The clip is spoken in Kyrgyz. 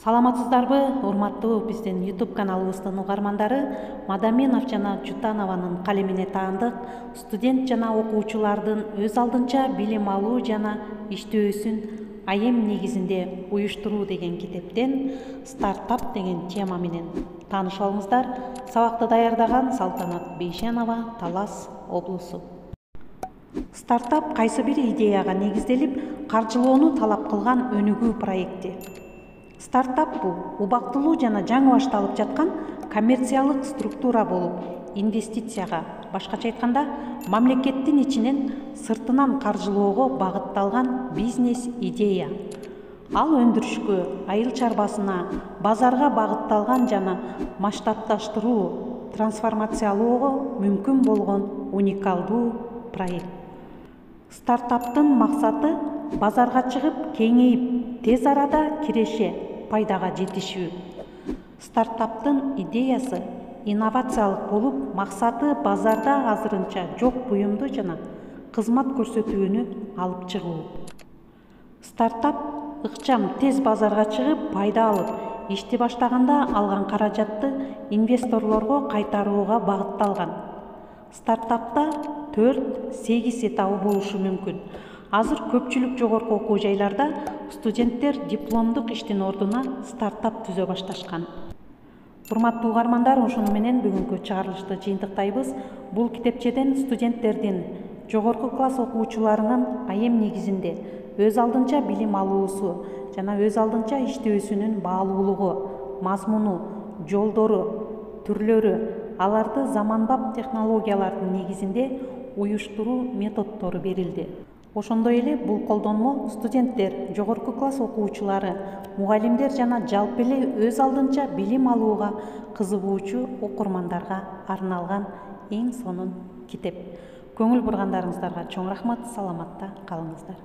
Саламатсыздарбы, урматтуу биздин YouTube каналыбыздын угармандары. Мадаменов жана Жутанованын калемине таандык студент жана окуучулардын өз алдынча билим алуу жана иштөөсүн айем негизинде уюштуруу деген китептен стартап деген тема менен таанышып алыңыздар. Сабакты даярдаган Салтанат Бейшенова, Талас облусу. Стартап кайсы бир идеяга негизделип каржылоону талап кылган өнүгүү проекти. Стартап бул убактылуу жана жаңы башталып жаткан коммерциялык структура болуп, инвестицияга, башкача айтканда, мамлекеттин ичинен сыртынан каржылоого багытталган бизнес идея. Ал өндүрүшкө, айыл чарбасына, базарга багытталган жана масштабташтыруу, трансформациялоого мүмкүн болгон уникалдуу проект. Стартаптын максаты базарга чыгып, кеңейип, тез арада киреше, пайдага жетишүү. Стартаптын идеясы инновациялык болуп, максаты базарда азырынча жок буюмду жана кызмат көрсөтүүнү алып чыгуу. Стартап ыкчам тез базарга чыгып, пайда алып, ишти баштаганда алган каражатты инвесторлорго кайтарууга багытталган. Стартапта 4-8 этабы болушу мүмкүн. Азыр көпчүлүк жогорку окуу жайларда студенттер дипломдук иштин ордуна стартап түзө башташкан. Урматтуу угармандар, ошону менен бүгүнкү чыгарылышты жыйынтыктайбыз. Бул китепчеден студенттердин, жогорку класс окуучуларынын айем негизинде өз алдынча билим алуусу жана өз алдынча иштөөсүнүн баалуулугу, мазмуну, жолдору, түрлөрү, аларды заманбап технологиялардын негизинде уюштуруу методдору берилди. Ошондой эле бул колдонмо студенттер, жогорку класс окуучулары, мугалимдер жана жалпы эле өз алдынча билим алууга кызыгуучу окурмандарга арналган эң сонун китеп. Көңүл бургандарыңыздарга чоң рахмат, саламатта калыңыздар.